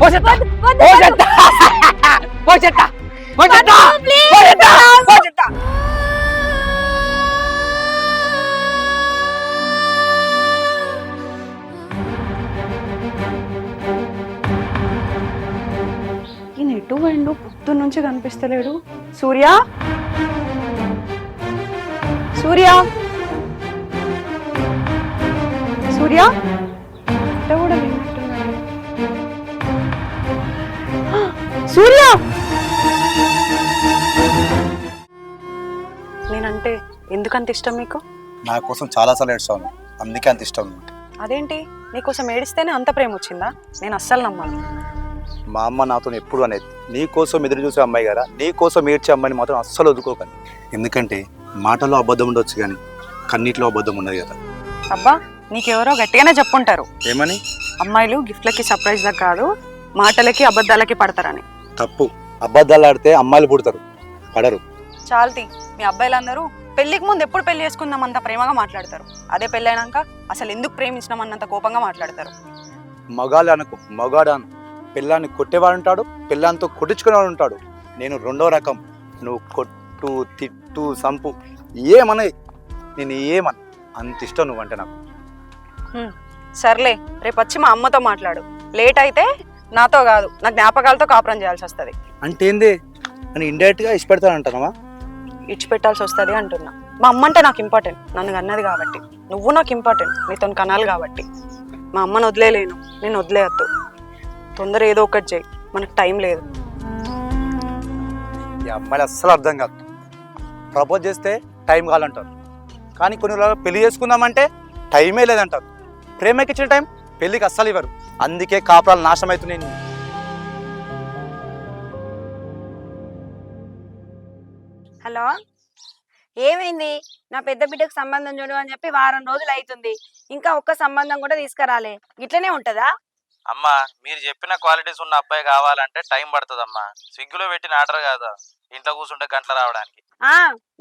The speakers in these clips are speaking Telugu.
పోచెత్తా వద్దు, పోచెత్తా పోచెత్తా పోచెత్తా పోచెత్తా పోచెత్తా. ఈయన ఎటు పోయిండు? పొద్దు నుంచి కనిపిస్తలేడు. సూర్య సూర్య సూర్య ఇట్ట కూడా లేనట్టున్నాడు. సూర్య నేనంటే ఎందుకంత ఇష్టం నీకు? నా కోసం చాలాసార్లు ఏడ్చాను, అందుకే అంత ఇష్టం ఉంది. అదేంటి నీకోసం ఏడిస్తేనే అంత ప్రేమ వచ్చిందా? నేను అస్సలు నమ్మను. మా అమ్మ నాతో ఎప్పుడు అనేది, నీ కోసం ఎదురు చూసే అమ్మాయి కదా, నీ కోసం ఏడ్చే అమ్మాయిని మాత్రం అస్సలు వదుకోకండి. ఎందుకంటే మాటల్లో అబద్ధం ఉండొచ్చు కానీ కన్నీటిలో అబద్ధం ఉండదు కదా. అబ్బా నీకెవరో గట్టిగానే చెప్పుంటారు, ఏమని? అమ్మాయిలు గిఫ్ట్లకి సర్ప్రైజ్లకు కాదు మాటలకి అబద్ధాలకి పడతారని. తప్పు. అబద్ధాలు ఆడితే అమ్మాయిలు పుడతారు, పడరు. చాల్తి మీ అబ్బాయిలందరూ పెళ్లికి ముందు ఎప్పుడు పెళ్లి చేసుకుందాం అంత ప్రేమగా మాట్లాడతారు, అదే పెళ్ళైనాక అసలు ఎందుకు ప్రేమించినాం అన్నంత కోపంగా మాట్లాడతారు. మగాళ్ళు అనుకో, మగాడాను పిల్లాన్ని కొట్టేవాడు ఉంటాడు, పిల్లాంతో కొట్టించుకునేవాడు ఉంటాడు. నేను రెండో రకం. నువ్వు కొట్టు, తిట్టు, సంపు ఏమన్నది నేను ఏమన్నా, అంత ఇష్టం నువ్వంటే నాకు. సర్లే రేపు వచ్చి మా అమ్మతో మాట్లాడు. లేట్ అయితే నాతో కాదు నా జ్ఞాపకాలతో కాపురం చేయాల్సి వస్తుంది. అంటే ఏంది అని ఇండైరెక్ట్గా ఇష్టపెడతానంటానవా? ఇచ్చిపెట్టాల్సి వస్తుంది అంటున్నా. మా అమ్మ అంటే నాకు ఇంపార్టెంట్, నన్ను కన్నది కాబట్టి. నువ్వు నాకు ఇంపార్టెంట్, నీతో కనాలి కాబట్టి. మా అమ్మను వదిలేలేను, నేను వదిలేయద్దు. తొందర ఏదో ఒకటి చేయి, మనకు టైం లేదు. ఈ అమ్మాయిలు అస్సలు అర్థం కాదు. ప్రపోజ్ చేస్తే టైం కావాలంటారు, కానీ కొన్ని రోజులు పెళ్లి చేసుకుందామంటే టైమే లేదంటారు. ప్రేమకి ఇచ్చిన టైం పెళ్లికి అస్సలు ఇవ్వరు. అందుకే కాపురాలు నాశనం అవుతున్నాయి. హలో, ఏమైంది? నా పెద్ద బిడ్డకు సంబంధం చూడు అని చెప్పి వారం రోజులు అవుతుంది, ఇంకా ఒక్క సంబంధం కూడా తీసుకురాలే. ఇట్లనే ఉంటదా? అమ్మా, మీరు చెప్పిన క్వాలిటీస్ ఉన్న అబ్బాయి కావాలంటే టైం పడుతుందమ్మా. స్విగ్గీలో పెట్టిన ఆర్డర్ కాదు, ఇంట్లో కూర్చుంటే గంటలు రావడానికి.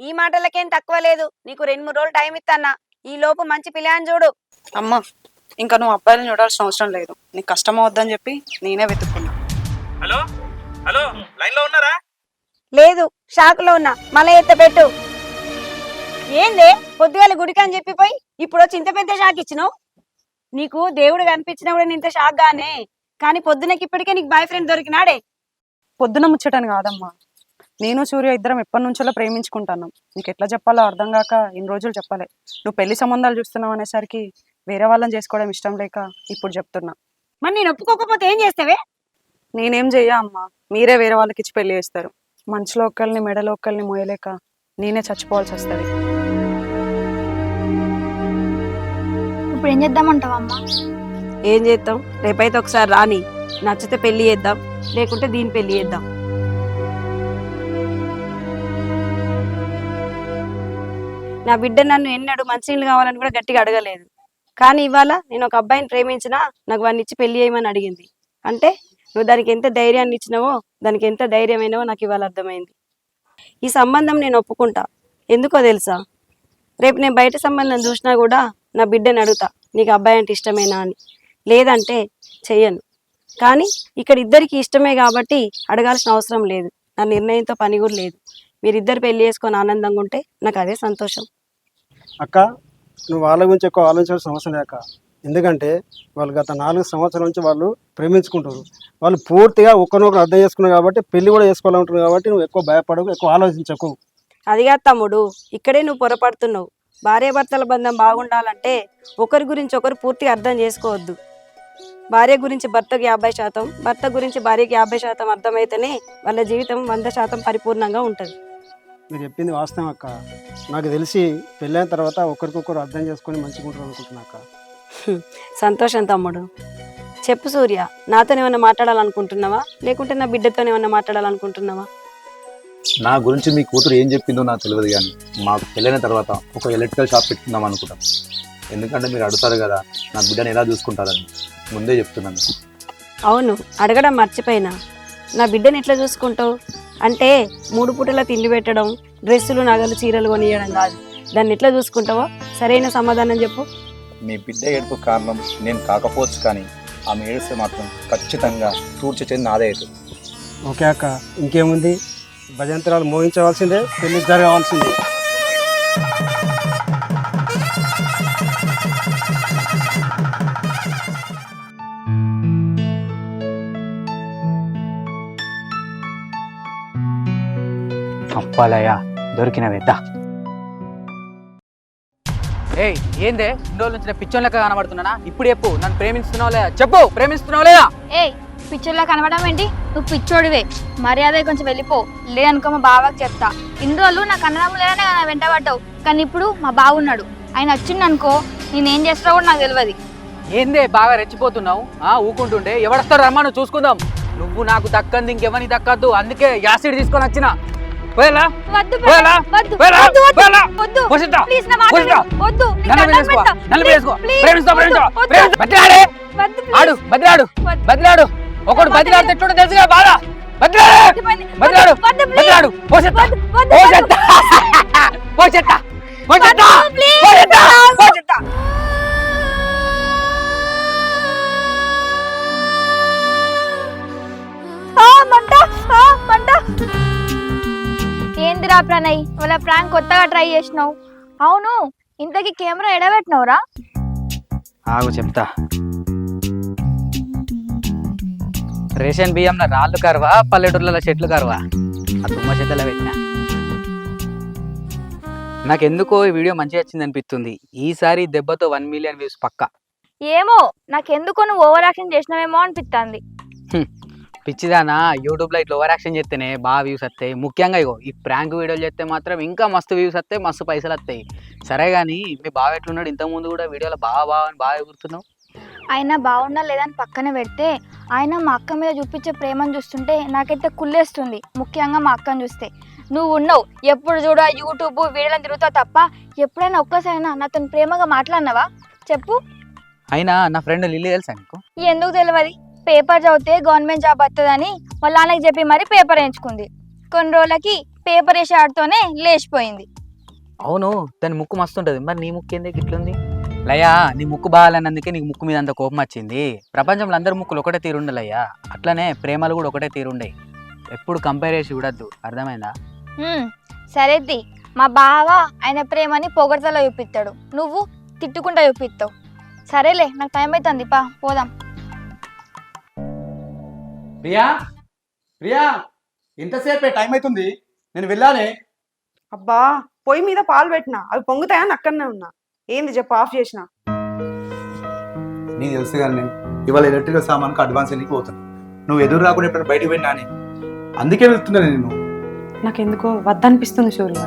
ఈ మాటలకేం తక్కువ లేదు. నీకు 2-3 రోజులు టైం ఇస్తానా, ఈ లోపు మంచి పిల్లని చూడు. అమ్మ ఇంకా నువ్వు అబ్బాయిని చూడాల్సిన అవసరం లేదు, నీకు కష్టం అవద్దని చెప్పి నేనే వెతుక్కున్నా. హలో హలో, లైన్ లో ఉన్నారా? లేదు, షాక్ లో ఉన్నా. మళ్ళీ ఎత్త పెట్టు. ఏందే పొద్దుగాల గుడికి అని చెప్పిపోయి ఇప్పుడు వచ్చి ఇంత పెద్ద షాక్ ఇచ్చినావు? నీకు దేవుడు కనిపించినా కూడా ఇంత షాక్ గానే, కానీ పొద్దునకి ఇప్పటికే నీకు బాయ్ ఫ్రెండ్ దొరికినాడే. పొద్దున ముచ్చటని కాదమ్మా, నేను సూర్య ఇద్దరం ఎప్పటి నుంచో ప్రేమించుకుంటున్నాం. నీకు ఎట్లా చెప్పాలో అర్థం కాక ఇన్ని రోజులు చెప్పలే. నువ్వు పెళ్లి సంబంధాలు చూస్తున్నావు అనేసరికి వేరే వాళ్ళని చేసుకోవడం ఇష్టం లేక ఇప్పుడు చెప్తున్నా. మరి నేను ఒప్పుకోకపోతే ఏం చేస్తావే? నేనేం చెయ్యా అమ్మా, మీరే వేరే వాళ్ళకి ఇచ్చి పెళ్లి చేస్తారు. మంచులో ఒక్కల్ని మెడలో ఒక్కల్ని మోయలేక నేనే చచ్చిపోవాల్సి వస్తుంది. ఇప్పుడు ఏం చేద్దామంటావమ్మా? ఏం చేద్దాం? రేపైతే ఒకసారి రాని, నచ్చితే పెళ్లి చేద్దాం, లేకుంటే దీని పెళ్లి చేద్దాం. నా బిడ్డ నన్ను ఎన్నడూ మంచినీళ్ళు కావాలని కూడా గట్టిగా అడగలేదు, కానీ ఇవాళ నేను ఒక అబ్బాయిని ప్రేమించినా నాకు వాడిని ఇచ్చి పెళ్లి చేయమని అడిగింది. అంటే నువ్వు దానికి ఎంత ధైర్యాన్ని ఇచ్చినావో, దానికి ఎంత ధైర్యమైనవో నాకు ఇవాళ అర్థమైంది. ఈ సంబంధం నేను ఒప్పుకుంటా. ఎందుకో తెలుసా? రేపు నేను బయట సంబంధం చూసినా కూడా నా బిడ్డని అడుగుతా, నీకు అబ్బాయి అంటే ఇష్టమేనా అని. లేదంటే చెయ్యను. కానీ ఇక్కడ ఇద్దరికి ఇష్టమే కాబట్టి అడగాల్సిన అవసరం లేదు. నా నిర్ణయంతో పని కూడా లేదు. మీరిద్దరు పెళ్లి చేసుకొని ఆనందంగా ఉంటే నాకు అదే సంతోషం. అక్క, నువ్వు వాళ్ళ గురించి ఎక్కువ ఆలోచించాల్సిన అవసరం లేక. ఎందుకంటే వాళ్ళు గత 4 సంవత్సరాల నుంచి వాళ్ళు ప్రేమించుకుంటారు. వాళ్ళు పూర్తిగా ఒకరినొకరు అర్థం చేసుకున్నారు కాబట్టి పెళ్లి కూడా చేసుకోవాలంటున్నారు. కాబట్టి నువ్వు ఎక్కువ భయపడకు, ఎక్కువ ఆలోచించకు. అదిగా తమ్ముడు, ఇక్కడే నువ్వు పొరపడుతున్నావు. భార్యాభర్తల బంధం బాగుండాలంటే ఒకరి గురించి ఒకరు పూర్తిగా అర్థం చేసుకోవద్దు. భార్య గురించి భర్తకు 50%, భర్త గురించి భార్యకి 50% అర్థమైతేనే వాళ్ళ జీవితం 100% పరిపూర్ణంగా ఉంటుంది. మీరు చెప్పింది వాస్తవం అక్క. నాకు తెలిసి పెళ్ళైన తర్వాత ఒకరికొకరు అర్థం చేసుకొని మంచిగా ఉంటారు అనుకుంటున్నా అక్క. సంతోషం తమ్ముడు. చెప్పు సూర్య, నాతో ఏమన్నా మాట్లాడాలనుకుంటున్నావా, లేకుంటే నా బిడ్డతో ఏమన్నా మాట్లాడాలనుకుంటున్నావా? నా గురించి మీ కూతురు ఏం చెప్పిందో నాకు తెలియదు, కానీ మాకు పెళ్ళైన తర్వాత ఒక ఎలక్ట్రికల్ షాప్ పెట్టుకుందాం అనుకుంటాం. ఎందుకంటే మీరు అడుగుతారు కదా నా బిడ్డను ఎలా చూసుకుంటారని, ముందే చెప్తున్నాను. అవును, అడగడం మర్చిపోయినా. నా బిడ్డను ఎట్లా చూసుకుంటావు అంటే 3 పూటల తిండి పెట్టడం, డ్రెస్సులు, నగలు, చీరలు కొనియడం కాదు. దాన్ని ఎట్లా చూసుకుంటావో సరైన సమాధానం చెప్పు. మీ బిడ్డ ఏడుపు కారణం నేను కాకపోవచ్చు, కానీ ఆమె ఏడిస్తే మాత్రం ఖచ్చితంగా తూర్చేది నాదే అవుతుంది. ఓకే అక్క, ఇంకేముంది, భజంత్రాలు మోగించవలసిందే, పెళ్లి జరగవలసిందే. అప్పాలయ్యా దొరికిన వెద్ద. ఏయ్ ఏందే ఇన్ని రోజుల నుంచి పిచ్చోన్ లెక్క కనబడుతున్నానా? ఇప్పుడు చెప్పు, నన్ను ప్రేమిస్తున్నావు లేదా? చెప్పు, ప్రేమిస్తున్నావు లేదా? ఏయ్ పిచ్చోళ్ళ కనబడడం ఏంటి? నువ్వు పిచ్చోడివే, మర్యాద కొంచెం వెళ్ళిపో, లేదనుకో మా బావకి చెప్తా. ఇన్ని రోజులు నాకు అన్నదమ్ము లేదనే కదా వెంట పడ్డావు, కానీ ఇప్పుడు మా బావున్నాడు, ఆయన వచ్చిందనుకో నేనేం చేస్తావో కూడా నాకు తెలియదు. ఏందే బాగా రెచ్చిపోతున్నావు? ఊకుంటుంటే ఎవడొస్తాడు రమ్మా, నువ్వు చూసుకుందాం. నువ్వు నాకు దక్కంది ఇంకెవరికి దక్కద్దు, అందుకే యాసిడ్ తీసుకొని వచ్చిన. పోయేలా? వద్దు పోయేలా? వద్దు పోయేలా? వద్దు వద్దు పోయేలా? వద్దు పోసిద్దా? ప్లీజ్ నా మాట పోసిద్దా? విను. వద్దు నీకు నన్ను దండం వేసుకో, పెడతా. నన్ను ప్లీజ్, వేసుకో. ప్లీజ్, ప్రేమిస్తా, ప్రేమిస్తా. వద్దు, ప్రేమిస్తా. బతిలాడే. వద్దు, ప్లీజ్. ఆడు బతిలాడు, వద్దు. బతిలాడు. ఒకడు బతిలాడితే ఎట్లుంటో తెలుసుగా బాధ. బతిలాడు, వద్దు, బతిలాడు, వద్దు, ప్లీజ్. బతిలాడు. పోసేత్తా, వద్దు, వద్దు, పోసేత్తా, పోసేత్తా, పోసేత్తా, వద్దు, ప్లీజ్. పోసేత్తా, పోసేత్తా. మంట మంట. ఏందిరా ప్రణయ్, వాళ్ళ ప్రాంక్ కొత్తగా ట్రై చేసినావు? అవును, ఇంతకీ కెమెరా ఎడబెట్టినవురా? ఆగు చెప్తా. రేషన్ బియ్యంలో రాళ్ళు కరువా, పల్లెటూర్లలో చెట్లు కరువా? ఆ తుమ్మ చెట్లలో పెట్టినా. నాకెందుకో ఈ వీడియో మంచిగా వచ్చింది అనిపిస్తుంది. ఈసారి దెబ్బతో 1 మిలియన్ వ్యూస్ పక్కా. ఏమో నాకెందుకో నువ్వు ఓవర్ యాక్షన్ చేసినావేమో అనిపిస్తుంది. పిచ్చిదానా, యూట్యూబ్లో ఇట్లా ఓవర్ యాక్షన్ చేస్తేనే బాగా వ్యూస్ వస్తాయి. ముఖ్యంగా ఇగో ఈ ప్రాంక్ వీడియోలు చేస్తే మాత్రం ఇంకా మస్తు వ్యూస్ వస్తాయి, మస్తు పైసలు వస్తాయి. సరే కానీ మీ బావ ఎట్లున్నాడు? ఇంతకుముందు కూడా వీడియోలో బాగా అని బాగా ఎగురుతున్నావు. ఆయన బాగున్నా లేదని పక్కన పెడితే, ఆయన మా అక్క మీద చూపించే ప్రేమను చూస్తుంటే నాకైతే కుళ్ళేస్తుంది. ముఖ్యంగా మా అక్కను చూస్తే. నువ్వు ఉన్నావు, ఎప్పుడు చూడ యూట్యూబ్ వీడియోలను తిరుగుతావు తప్ప ఎప్పుడైనా ఒక్కసారైనా నాతో ప్రేమగా మాట్లాడినావా చెప్పు? అయినా నా ఫ్రెండ్ లిల్లీ తెలుసా నీకు? ఎందుకు తెలియదు? పేపర్ చదివితే గవర్నమెంట్ జాబ్ వస్తుందని వాళ్ళ నాన్నకి చెప్పి మరి పేపర్ వేయించుకుంది. కొన్ని రోజులకి పేపర్ వేసే ఆడుతోనే లేచిపోయింది. అవును, దాని ముక్కు మస్తు ఉంటుంది. మరి నీ ముక్కు ఎందుకు ఇట్లుంది? లయ్యా, నీ ముక్కు బాగాలన్నందుకే నీకు ముక్కు మీద అంత కోపం వచ్చింది. ప్రపంచంలో అందరు ముక్కులు ఒకటే తీరుండలయ్యా, అట్లనే ప్రేమలు కూడా ఒకటే తీరుండయి. ఎప్పుడు కంపేర్ చేసి చూడద్దు, అర్థమైందా? సరేది, మా బావ ఆయన ప్రేమని పొగడతలో చూపిస్తాడు, నువ్వు తిట్టుకుంటా చూపిస్తావు. సరేలే, నాకు టైం అవుతుంది, పా పోదాం. ప్రియా, ప్రియా, ఇంతసేపే టైం అవుతుంది, నేను వెళ్ళాలి. అబ్బా, పొయ్యి మీద పాలు పెట్టినా, అవి పొంగుతాయని అక్కడనే ఉన్నా. ఏంది చెప్పు, ఆఫ్ చేసిన. నీకు తెలుసు కానీ నేను ఇవాళ ఎలక్ట్రికల్ సామాన్కి అడ్వాన్స్ వెళ్ళి పోతాను. నువ్వు ఎదురు రాకుండా ఎప్పుడు బయటకు వెళ్ళినా అని అందుకే వెళ్తున్నా నేను. నాకెందుకో వద్దనిపిస్తుంది సూర్య.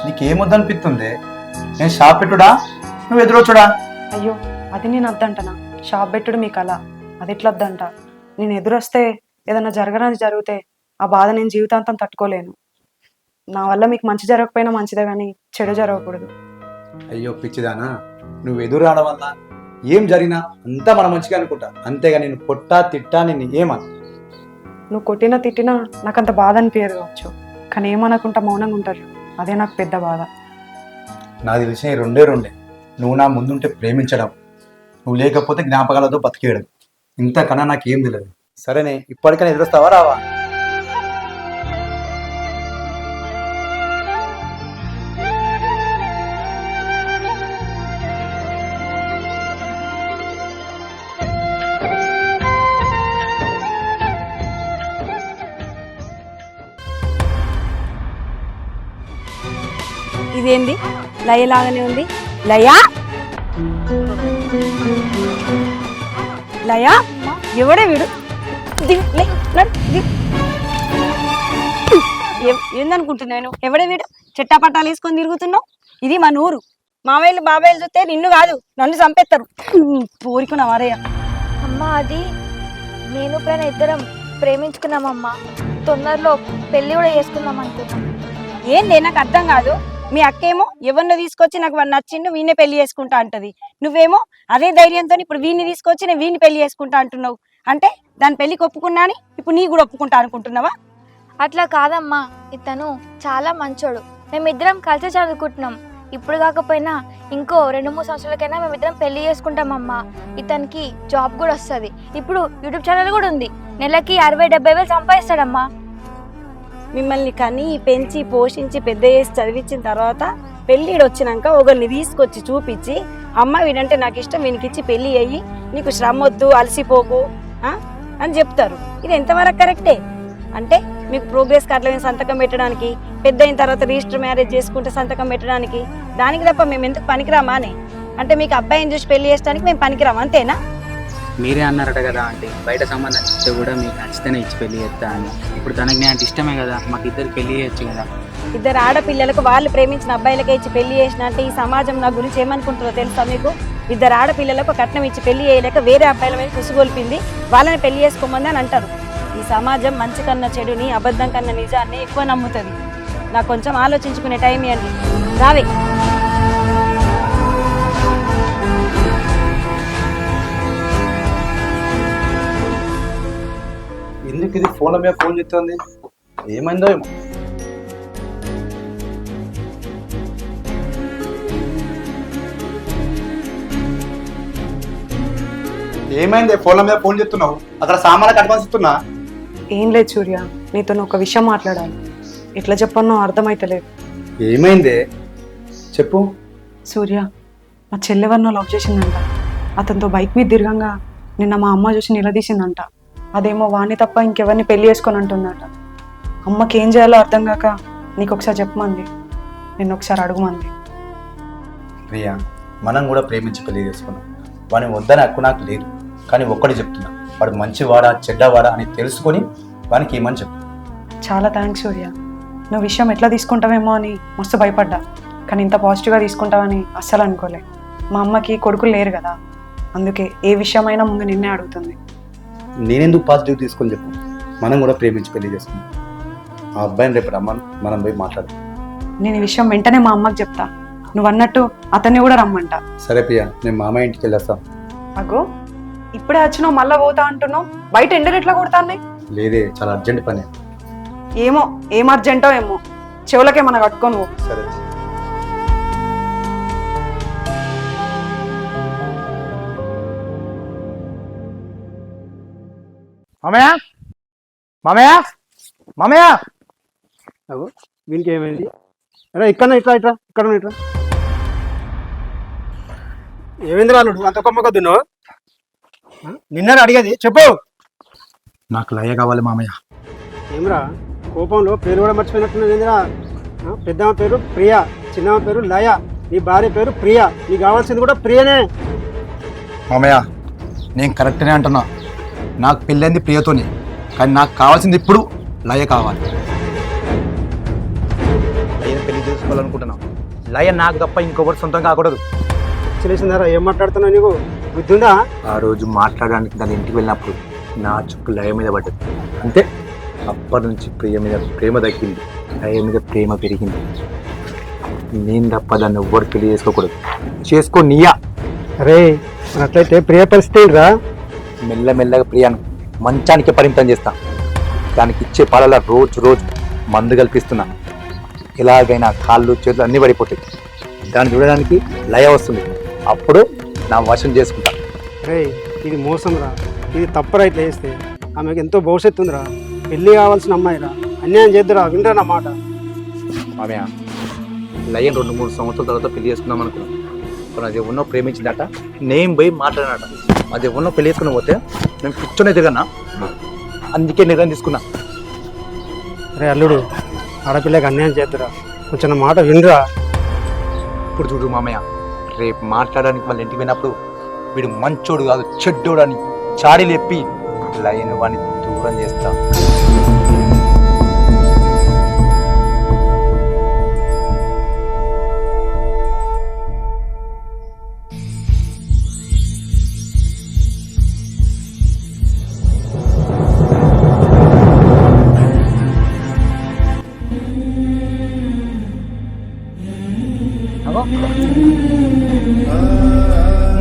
నీకేమొద్దనిపిస్తుంది? నేను షాప్ పెట్టుడా, నువ్వు ఎదురొచ్చుడా? అయ్యో, అది నేను వద్దంటనా? షాప్ పెట్టుడు మీకు అలా, అది ఎట్లా వద్దంట? నేను ఎదురొస్తే ఏదన్నా జరగడానికి జరిగితే ఆ బాధ నేను జీవితాంతం తట్టుకోలేను. నా వల్ల మీకు మంచి జరగకపోయినా మంచిదే, కానీ చెడు జరగకూడదు. అయ్యో పిచ్చిదానా, నువ్వు ఎదురు రావడం వల్ల ఏం జరిగినా అంతా మన మంచిగా అనుకుంటా, అంతేగా నేను కొట్టా తిట్టా నిన్ను ఏమని. నువ్వు కొట్టినా తిట్టినా నాకు అంత బాధ అనిపించదు కావచ్చు, కానీ ఏమనుకుంటా మౌనంగా ఉంటారు, అదే నాకు పెద్ద బాధ. నాకు తెలిసిన రెండే, నువ్వు నా ముందుంటే ప్రేమించడం, నువ్వు లేకపోతే జ్ఞాపకాలతో బతికేయడం, ఇంతకన్నా నాకేం తెలియదు. సరేనే, ఇప్పటికైనా ఎదురొస్తావా రావా? ఇదేంది లయ లాగానే ఉంది? లయా, లయా, ఎవడే వీడు? దిగు, లే, నడు, దిగు. ఏందనుకుంటున్నాను? ఎవడే వీడు? చెట్టాపట్టాలు వేసుకొని తిరుగుతున్నావు? ఇది మన ఊరు. మామయ్యలు బాబాయ్లు చూస్తే నిన్ను కాదు నన్ను చంపేస్తారు. పోరికున్నా వారయ్య. అమ్మా, అది నేను ప్రేమ ఇద్దరం ప్రేమించుకున్నామమ్మా. తొందరలో పెళ్లి కూడా చేసుకుందాం అనుకుంటున్నాం. ఏంది నాకు అర్థం కాదు. మీ అక్కేమో ఎవరినో తీసుకొచ్చి నాకు వాడు నచ్చిండు వీడినే పెళ్లి చేసుకుంటా అంటది, నువ్వేమో అదే ధైర్యంతో ఇప్పుడు వీడిని తీసుకొచ్చి నేను వీడిని పెళ్లి చేసుకుంటా అంటున్నావు. అంటే దాని పెళ్లికి ఒప్పుకున్నా అని ఇప్పుడు నీ కూడా ఒప్పుకుంటా అనుకుంటున్నావా? అట్లా కాదమ్మా, ఇతను చాలా మంచోడు. మేమిద్దరం కలిసి చదువుకుంటున్నాం. ఇప్పుడు కాకపోయినా ఇంకో 2-3 సంవత్సరాలకైనా మేమిద్దరం పెళ్లి చేసుకుంటామమ్మా. ఇతనికి జాబ్ కూడా వస్తుంది. ఇప్పుడు యూట్యూబ్ ఛానల్ కూడా ఉంది. నెలకి 60-70 వేలు సంపాదిస్తాడమ్మా. మిమ్మల్ని కని పెంచి పోషించి పెద్ద చేసి చదివించిన తర్వాత పెళ్ళిడు వచ్చినాక ఒకరిని తీసుకొచ్చి చూపించి అమ్మ వీడంటే నాకు ఇష్టం, వీనికిచ్చి పెళ్ళి అయ్యి నీకు శ్రమ వద్దు, అలసిపోకు అని చెప్తారు. ఇది ఎంతవరకు కరెక్టే? అంటే మీకు ప్రోగ్రెస్ కార్డుల మీద సంతకం పెట్టడానికి, పెద్ద అయిన తర్వాత రిజిస్టర్ మ్యారేజ్ చేసుకుంటే సంతకం పెట్టడానికి, దానికి తప్ప మేము ఎందుకు పనికిరామా అని? అంటే మీకు అబ్బాయిని చూసి పెళ్లి చేయడానికి మేము పనికిరాము అంతేనా? మీరే అన్నారట కదా అంటే బయట సంబంధం ఇస్తే కూడా మీకు నచ్చితేనే ఇచ్చి పెళ్లి చేస్తా అని. ఇప్పుడు తనకి నేను అంటే ఇష్టమే కదా, మాకు ఇద్దరు పెళ్లి చేయొచ్చు కదా. ఇద్దరు ఆడపిల్లలకు వాళ్ళు ప్రేమించిన అబ్బాయిలకే ఇచ్చి పెళ్లి చేసిన అంటే ఈ సమాజం నా గురించి ఏమనుకుంటారో తెలుసా మీకు? ఇద్దరు ఆడపిల్లలకు కట్నం ఇచ్చి పెళ్లి చేయలేక వేరే అబ్బాయిల మీద కుసుగొల్పింది, వాళ్ళని పెళ్లి చేసుకోమంది అని అంటారు. ఈ సమాజం మంచి కన్నా చెడుని, అబద్ధం కన్నా నిజాన్ని ఎక్కువ నమ్ముతుంది. నాకు కొంచెం ఆలోచించుకునే టైం ఇవ్వండి. రావే. ఎందుకు ఇది ఫోన్ల మీద ఫోన్ చెప్తుంది? ఏమైందో ఏమో. ఏమైంది ఫోన్ల మీద ఫోన్ చెప్తున్నావు? అక్కడ సామాన్లకు అడ్వాన్స్ ఇస్తున్నా. ఏం లేదు సూర్య, నీతో ఒక విషయం మాట్లాడాలి. ఎట్లా చెప్పానో అర్థమైతలేదు. ఏమైందే చెప్పు. సూర్య, మా చెల్లెవరినో లవ్ చేసిందంట. అతనితో బైక్ మీద తిరగంగా నిన్న మా అమ్మ చూసి నిలదీసిందంట. అదేమో వాణ్ణి తప్ప ఇంకెవరిని పెళ్లి చేసుకొని అంటుందట. అమ్మకి ఏం చేయాలో అర్థం కాక నీకు ఒకసారి చెప్పమంది, నిన్ను ఒకసారి అడుగుమంది. ప్రియా, మనం కూడా ప్రేమించి పెళ్లి చేసుకున్నాం. వాడిని వద్దని హక్కు నాకు లేదు. కానీ ఒక్కటి చెప్తున్నా, వాడు మంచివాడా చెడ్డవాడా అని తెలుసుకొని వానికి ఏమని చెప్పు. చాలా థ్యాంక్స్ సూర్య. నువ్వు విషయం ఎట్లా తీసుకుంటావేమో అని మస్తు భయపడ్డా, కానీ ఇంత పాజిటివ్గా తీసుకుంటావని అస్సలు అనుకోలే. మా అమ్మకి కొడుకులు లేరు కదా, అందుకే ఏ విషయమైనా ముందు నిన్నే అడుగుతుంది. నేనెందుకు పాజిటివ్ తీసుకొని చెప్పు. మనం కూడా ప్రేమించి పెళ్లి చేసుకున్నాం. ఆ అబ్బాయిని రేపు రమ్మను, మనం పోయి మాట్లాడదాం. నేను ఈ విషయం వెంటనే మా అమ్మకి చెప్తా. నువ్వు అన్నట్టు అతన్ని కూడా రమ్మంట. సరే ప్రియా, నేను మామయ్య ఇంటికి వెళ్ళేస్తాను. అగో ఇప్పుడే వచ్చినావు, మళ్ళా పోతా అంటున్నావు. బయట ఎండలు ఎట్లా కొడతాన్నాయి? లేదే, చాలా అర్జెంట్ పని. ఏమో ఏం అర్జెంటో ఏమో, చెవులకే మన కట్టుకో నువ్వు. సరే. మామయ్య మామయ్య మామయ్య. అగో వీనికి ఏమైంది? అరే ఇక్కడ ఇట్లా ఇట్లా ఇక్కడ ఇట్లా. ఏమైంది రాలుడు అంత కొమ్మకొద్దు నువ్వు? నిన్న అడిగేది చెప్పు. నాకు లయ కావాలి మామయ్య. ఏమరా కోపంలో పేరు కూడా మర్చిపోయినట్టున్నదిరా. పెద్దమ్మ పేరు ప్రియా, చిన్నమ్మ పేరు లయ, నీ భార్య పేరు ప్రియా. నీకు కావాల్సింది కూడా ప్రియనే. మామయ్య, నేను కరెక్ట్నే అంటున్నా. నాకు పెళ్ళైంది ప్రియతోనే, కానీ నాకు కావాల్సింది ఇప్పుడు లయ కావాలి. లయని పెళ్లి చేసుకోవాలనుకుంటున్నా. లయ నాకు తప్ప ఇంకొకటి సొంతం కాకూడదు. తెలిసిందారా ఏం మాట్లాడుతున్నావు? నీకు బుద్ధి ఉందా? ఆ రోజు మాట్లాడడానికి దాని ఇంటికి వెళ్ళినప్పుడు నా చుక్కు లయ మీద పడ్డది. అంతే, అప్పటి నుంచి ప్రియ మీద ప్రేమ తగ్గింది, లయ మీద ప్రేమ పెరిగింది. నేను తప్ప దాన్ని ఎవ్వరు పెళ్లి చేసుకోకూడదు. చేసుకో నీయా. అరే అట్లయితే ప్రియ పరిస్థితి రా. మెల్లమెల్లగా ప్రియాను మంచానికి పరిమితం చేస్తా. దానికి ఇచ్చే పాలలో రోజు రోజు మందు కల్పిస్తున్నా. ఎలాగైనా కాళ్ళు చేతులు అన్నీ పడిపోతాయి. దాన్ని చూడడానికి లయ వస్తుంది, అప్పుడు నా వశం చేసుకుంటా. రే ఇది మోసం రా, ఇది తప్పురా. ఇట్లా చేస్తే ఆమెకు ఎంతో భవిష్యత్తు ఉందిరా. పెళ్ళి కావాల్సిన అమ్మాయిరా, అన్యాయం చేద్దురా. వినరా నా మాట. మామయ్య, లయని 2-3 సంవత్సరాల తర్వాత పెళ్లి చేసుకుందాం అనుకున్నాం. కానీ అది ఎవరినో ప్రేమించిందట, నేను పోయి మాట్లాడినట. అది ఎవరినో పెళ్లి చేసుకుని పోతే నేను కూర్చొని తిరగన్నా. అందుకే నిర్ణయం తీసుకున్నా. రే అల్లుడు, ఆడపిల్లకి అన్యాయం చేద్దురా, కొంచెం నా మాట వినరా. ఇప్పుడు చూడు మామయ్య, రేపు మాట్లాడడానికి వాళ్ళ ఇంటికి పోయినప్పుడు వీడు మంచోడు కాదు చెడ్డోడు అని చాడీ లేపి లయని వాడిని దూరం చేస్తా.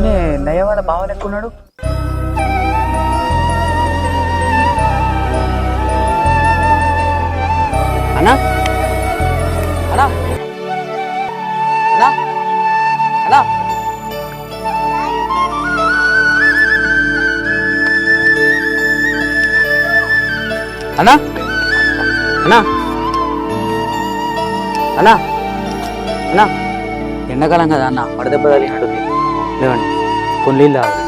నేనే లయ వాళ్ళ బావ లెక్కున్నాడు. అన్నా అన్నా అన్నా అన్నా అన్నా అన్నా అన్నా ఎండాకాలం కదా అన్న వడదెబ్బ తగిలినట్టుంది లేవండి కొన్ని నీళ్ళు తాగు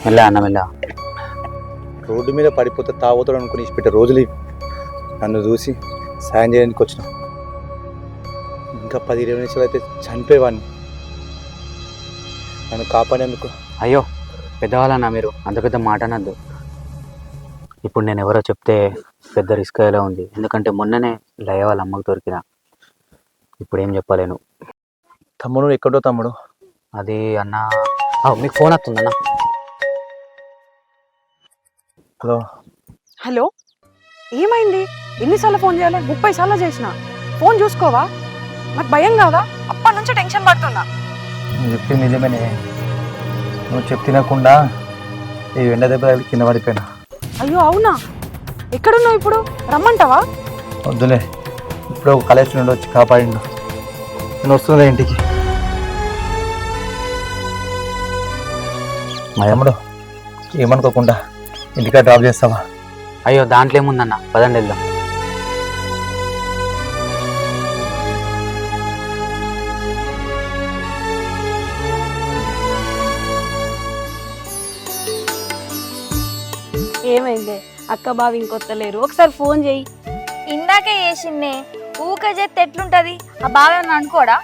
మెల్ల అన్న మెల్ల రోడ్డు మీద పడిపోతే తాగుతాడు అనుకుని పెట్టే రోజులు ఇవి. నన్ను చూసి సాయం చేయడానికి వచ్చిన ఇంకా 10-20 నిమిషాలు అయితే చనిపోయేవాడిని. నన్ను కాపాడేందుకు అయ్యో పెద్దవాళ్ళన్నా మీరు అంత పెద్ద మాట అనద్దు. ఇప్పుడు నేను ఎవరో చెప్తే పెద్ద రిస్క్ అయ్యేలా ఉంది. ఎందుకంటే మొన్ననే లయ వాళ్ళ అమ్మకు దొరికిన. ఇప్పుడు ఏం చెప్పలేను. తమ్ముడు ఎక్కడో తమ్ముడు అది అన్న మీకు ఫోన్ వస్తుందన్న. హలో హలో, ఏమైంది? ఎన్నిసార్లు ఫోన్ చేయాలి? 30 సార్లు చేసిన. ఫోన్ చూసుకోవా? నాకు భయం కాదా? అప్పటి నుంచి టెన్షన్ పడుతున్నా. నువ్వు చెప్పింది నిజమేనే. నువ్వు చెప్తినకుండా ఈ ఎండ దెబ్బ తగిలి కింద పడిపోయినా. అయ్యో అవునా? ఎక్కడున్నావు ఇప్పుడు? రమ్మంటావా? వద్దులే, ఇప్పుడు ఒక కాలేజ్ నుండి వచ్చి కాపాడిండు. నేను వస్తుందా ఇంటికి. మా తమ్ముడు ఏమనుకోకుండా ఇంటికా డ్రాప్ చేస్తావా? అయ్యో దాంట్లో ఏముందన్న, పదండి వెళ్దాం. ఏమైంది? అక్క బావి ఇంకొత్తలేరు, ఒకసారి ఫోన్ చేయి. ఇందాకే చేసిందే, ఊకే చేస్తే ఎట్లుంటది? ఆ బాగా అనుకోడా?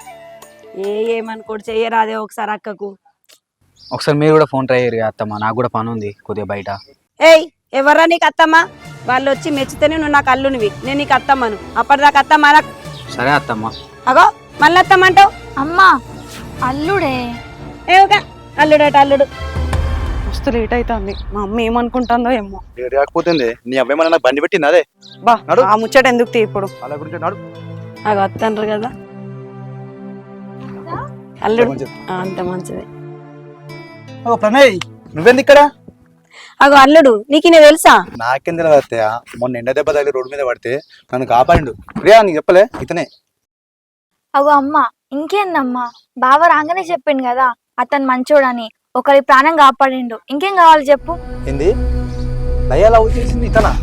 ఏమనుకోడు, చెయ్యరాదే ఒకసారి అక్కకు. ఒకసారి మీరు కూడా ఫోన్ ట్రై చేయరు అత్తమ్మ, నాకు కూడా పని ఉంది కొద్దిగా బయట. ఏయ్ ఎవర్రా నీకు అత్తమ్మా? వాళ్ళు వచ్చి మెచ్చితేనే నువ్వు నాకు అల్లునివి, నేను నీకు అత్తమ్మను. అప్పటిదాకా అత్తమ్మ నాకు. సరే అత్తమ్మ. అగో మళ్ళీ అత్తమ్మంటావు? అమ్మా అల్లుడే. ఏగా అల్లుడట అల్లుడు. మస్తు లేట్ అవుతుంది. మా అమ్మ ఏమనుకుంటుందో ఏమో. రాకపోతుంది నీ అబ్బాయి మన నాకు బండి పెట్టింది. అదే బా నడు. ఆ ముచ్చట ఎందుకు తీ ఇప్పుడు? అలా గురించి నాడు. అగో అత్తండ్రు కదా అల్లుడు. అంత మంచిది. ప్రణయ్ నువ్వెంది ఇక్కడ? అగో అల్లుడు, నీకు నేను తెలుసా? నాకేం తెలియదు అత్తయ్య. మొన్న ఎండ దెబ్బ తగిలి రోడ్డు మీద పడితే నన్ను కాపాడిండు. ప్రియా నీకు చెప్పలే ఇతనే. అగో అమ్మా, ఇంకేందమ్మా, బావ రాగానే చెప్పిండు కదా అతను మంచోడని, ఒకరి ప్రాణం కాపాడిండు. ఇంకేం కావాలి చెప్పు? ఏంది లయ్యాలా చేసింది ఇతనా?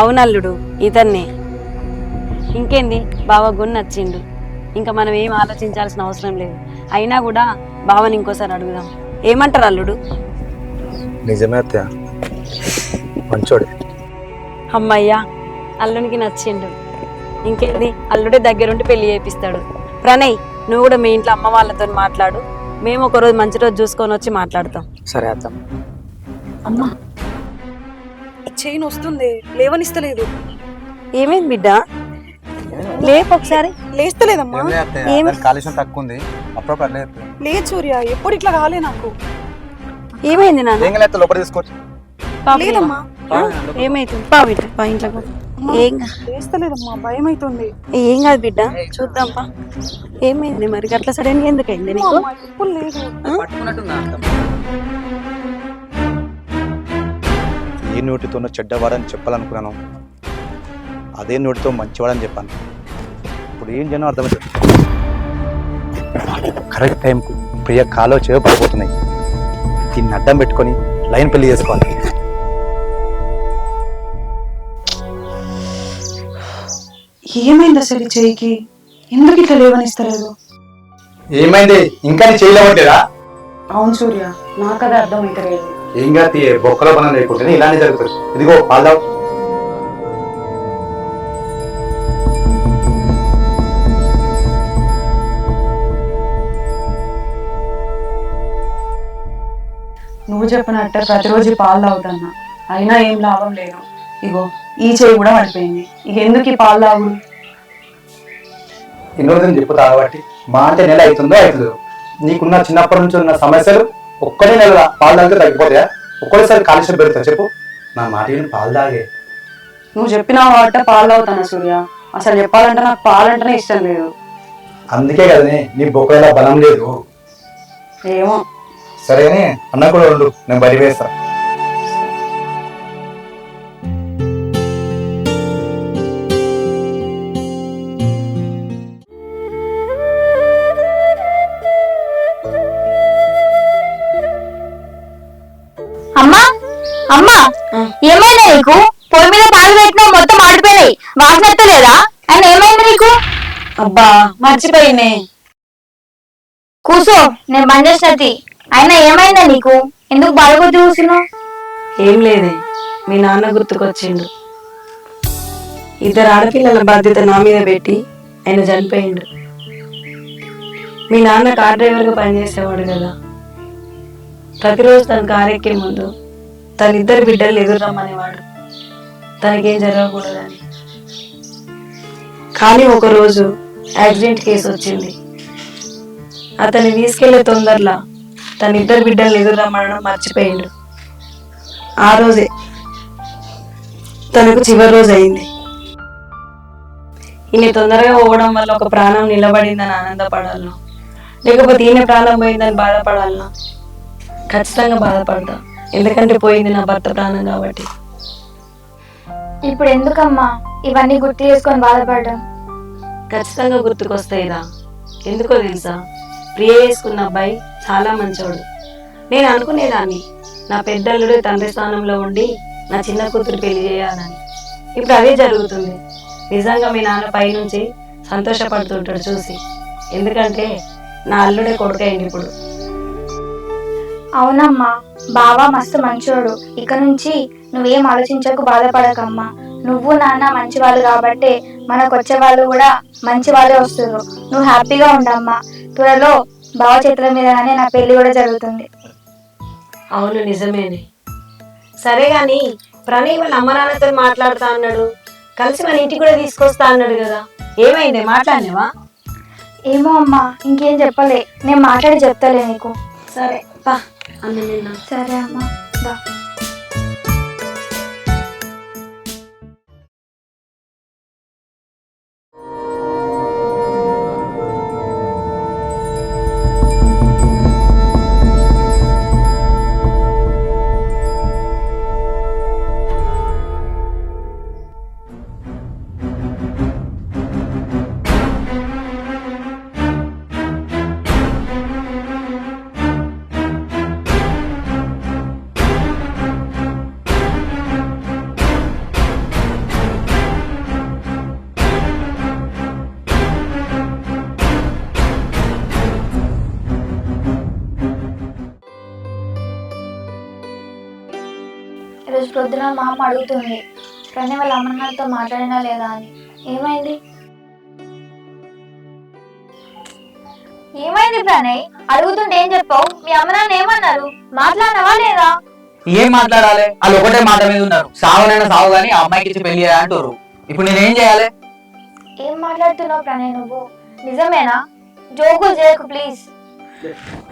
అవునల్లుడు ఇతన్నే. ఇంకేంది, బావ గుణ్ నచ్చిండు. ఇంకా మనం ఏం ఆలోచించాల్సిన అవసరం లేదు. అయినా కూడా బావని ఇంకోసారి అడుగుదాం. ఏమంటారు అల్లుడు? నిజమే అత్తయ్య, మంచోడు. అమ్మయ్యా, అల్లునికి నచ్చిండు. ఇంకేంది, అల్లుడే దగ్గరుండి పెళ్లి చేపిస్తాడు. ప్రణయ్ నువ్వు కూడా మీ ఇంట్లో అమ్మ వాళ్ళతో మాట్లాడు. మేము ఒకరోజు మంచి రోజు చూసుకొని వచ్చి మాట్లాడతాం. సరే అత్తమ్మ. అమ్మా చైన్ వస్తుంది, లేవనిస్తలేదు. ఏమైంది బిడ్డ? లేపు ఒకసారి. లేస్తలేదమ్మా. కాలుష్యం తక్కువ ఉంది. అప్పుడప్పుడు లేదు సూర్య, ఎప్పుడు ఇట్లా కాలే నాకు. ఏమైంది నాన్న? లోపల తీసుకోవచ్చు. లేదమ్మా. ఏమైతుంది? పా బిడ్డ, పా ఇంట్లోకి పో. ఏం లేస్తలేదమ్మా, భయం అవుతుంది. ఏం కాదు బిడ్డ, చూద్దాం పా. ఏమైంది మరి అట్లా సడన్ గా ఎందుకైంది నీకు? ఎప్పుడు లేదు. ఏ నోటితోనో చెడ్డవాడని చెప్పాలనుకున్నాను, అదే నోటితో మంచివాడని చెప్పాను. ఇప్పుడు ఏం జనం అర్థమవుతుంది. కరెక్ట్ టైంకు ప్రియ కాలో చేవ పడిపోతున్నాయి. దీన్ని అడ్డం పెట్టుకొని లైన్ పెళ్లి చేసుకోవాలి. ఏమైంది అసలు చెయ్యికి? ఎందుకు ఇట్లా లేవనిస్తలేదు? ఏమైంది? ఇంకా నీ చేయలేవట్లేదా? అవును సూర్య, నాకు అది అర్థం అవుతలేదు. ఏం కాదు, బొక్కల పనులు లేకుంటే ఇలానే జరుగుతుంది. ఇదిగో పాల్దావు. నువ్వు చెప్పినట్టే ప్రతిరోజు పాలు తాగుతున్నా, అయినా ఏం లాభం లేదు. ఇగో ఈ చెయ్యి కూడా పడిపోయింది. ఇక ఎందుకు ఈ పాలు తాగుడు? ఎన్ని రోజులు చెప్పుతా కాబట్టి మా అంటే నెల అవుతుందో అవుతుందో. నీకున్న చిన్నప్పటి నుంచి ఉన్న సమస్యలు ఒక్కడే నెల పాలు తాగితే తగ్గిపోతాయా? ఒక్కడేసారి కాలుష్యం పెడతా చెప్పు. నా మాట పాలు తాగే. నువ్వు చెప్పిన వాట పాలు తాగుతానా సూర్య? అసలు చెప్పాలంటే నాకు పాలంటేనే ఇష్టం లేదు. అందుకే కదనే నీ బొక్కలా బలం లేదు. ఏమో. సరేనే అన్న కూడా ఉండు, నేను బయట వేస్తా. అమ్మా అమ్మా ఏమైంది నీకు? పొయ్యి మీద పాలు పెట్టినా మొత్తం ఆడిపోయినాయి, వాసన ఎత్తలేదా? ఆయన ఏమైంది నీకు? అబ్బా మర్చిపోయినే. కూసో, నేను బంద్ చేసినది. అయినా ఏమైందా నీకు? ఎందుకు బాధపడి కూర్చున్నావు? ఏం లేదే, మీ నాన్న గుర్తుకొచ్చిండు. ఇద్దరు ఆడపిల్లల బాధ్యత నా మీద పెట్టి ఆయన చనిపోయిండు. మీ నాన్న కార్ డ్రైవర్గా పనిచేసేవాడు కదా. ప్రతిరోజు తన కారు ఎక్కే ముందు తన ఇద్దరు బిడ్డలు ఎదురు రమ్మనేవాడు, తనకేం జరగకూడదని. కానీ ఒకరోజు యాక్సిడెంట్ కేసు వచ్చింది. అతన్ని తీసుకెళ్లే తొందరలా తన ఇద్దరు బిడ్డలు ఎదురు రమ్మనడం మర్చిపోయిండు. ఆ రోజే తనకు చివరి రోజు అయింది. ఈయన తొందరగా పోవడం వల్ల ఒక ప్రాణం నిలబడిందని ఆనందపడాలనా, లేకపోతే ఈయన ప్రాణం పోయిందని బాధపడాలనా? ఖచ్చితంగా బాధపడతా, ఎందుకంటే పోయింది నా భర్త ప్రాణం కాబట్టి. ఇప్పుడు ఎందుకమ్మా ఇవన్నీ గుర్తు చేసుకొని బాధపడడం? ఖచ్చితంగా గుర్తుకొస్తాయిరా. ఎందుకో తెలుసా, ప్రియ చేసుకున్న అబ్బాయి చాలా మంచోడు. నేను అనుకునేదాన్ని నా పెద్దల్లుడు తండ్రి స్థానంలో ఉండి నా చిన్న కూతురు పెళ్లి చేయాలని. ఇప్పుడు అదే జరుగుతుంది. నిజంగా మీ నాన్న పైనుంచి సంతోషపడుతుంటాడు చూసి, ఎందుకంటే నా అల్లుడే కొడుకైంది ఇప్పుడు. అవునమ్మా, బావ మస్తు మంచోడు. ఇక నుంచి నువ్వేం ఆలోచించకు, బాధపడకమ్మా. నువ్వు నాన్న మంచి వాళ్ళు కాబట్టి మనకు వచ్చే వాళ్ళు కూడా మంచి వాళ్ళే వస్తున్నారు. నువ్వు హ్యాపీగా ఉండమ్మా. త్వరలో బావ చేతుల మీదనే నా పెళ్లి కూడా జరుగుతుంది. అవును, నిజమేనే. సరే గాని ప్రణయ్ వాళ్ళ అమ్మ నాన్నతో మాట్లాడుతా అన్నాడు, కలిసి మన ఇంటికి కూడా తీసుకొస్తా అన్నాడు కదా, ఏమైంది? మాట్లాడినావా? ఏమో అమ్మా, ఇంకేం చెప్పలే. నేను మాట్లాడి చెప్తాలే నీకు. సరే పా అన్న. సరే అమ్మా, దా. ఈరోజు పొద్దున మా అమ్మ అడుగుతుంది ప్రణయ్ వాళ్ళ అమ్మ నాన్నతో మాట్లాడినా లేదా అని. ఏమైంది? ఏమైంది ప్రణయ్? అడుగుతుంటే ఏం చెప్పావు? మీ అమ్మ నాన్న ఏమన్నారు? మాట్లాడినావా లేదా? ఏం మాట్లాడాలి? వాళ్ళు ఒకటే మాట మీద ఉన్నారు, సావునైనా సావు కానీ ఆ అమ్మాయికి ఇచ్చి పెళ్లి అంటారు. ఇప్పుడు నేనేం చేయాలి? ఏం మాట్లాడుతున్నావు ప్రణయ్ నువ్వు? నిజమేనా? జోకులు చేయకు ప్లీజ్.